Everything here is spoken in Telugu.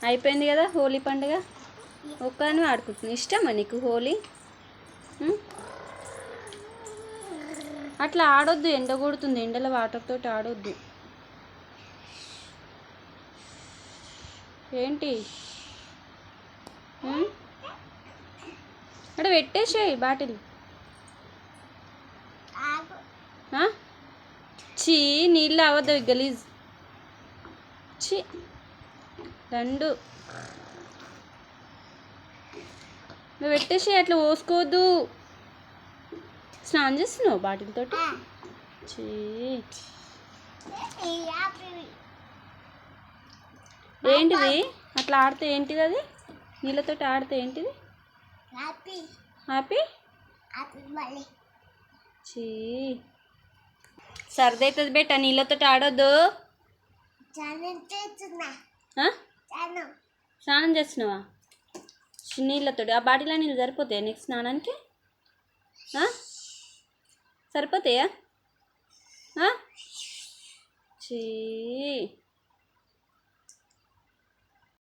అయిపోయింది కదా హోలీ పండుగ. ఒక్కదాన్ని ఆడుకుంటున్నాను. ఇష్టమా నీకు హోలీ? అట్లా ఆడొద్దు, ఎండ కొడుతుంది. ఎండలో వాటర్తో ఆడొద్దు. ఏంటి అక్కడ పెట్టేసేయి బాటిల్. చీ, నీళ్ళు అవద్దు గలీజ్. చీ రెండు నువ్వు పెట్టేసి అట్లా పోసుకోవద్దు. స్నానం చేస్తున్నావు బాటిల్ తోటి? చీ, ఏంటిది అట్లా ఆడితే ఏంటిది? అది నీళ్ళతోటి ఆడితే ఏంటిది? హ్యాపీ. చీ, సర్ది అవుతుంది బేట, నీళ్ళతోటి ఆడొద్దు. స్నానం చేస్తున్నావా? నీళ్ళతోటి ఆ బాటిలో నీళ్ళు సరిపోతాయా నీకు స్నానానికి? సరిపోతాయా? చీ.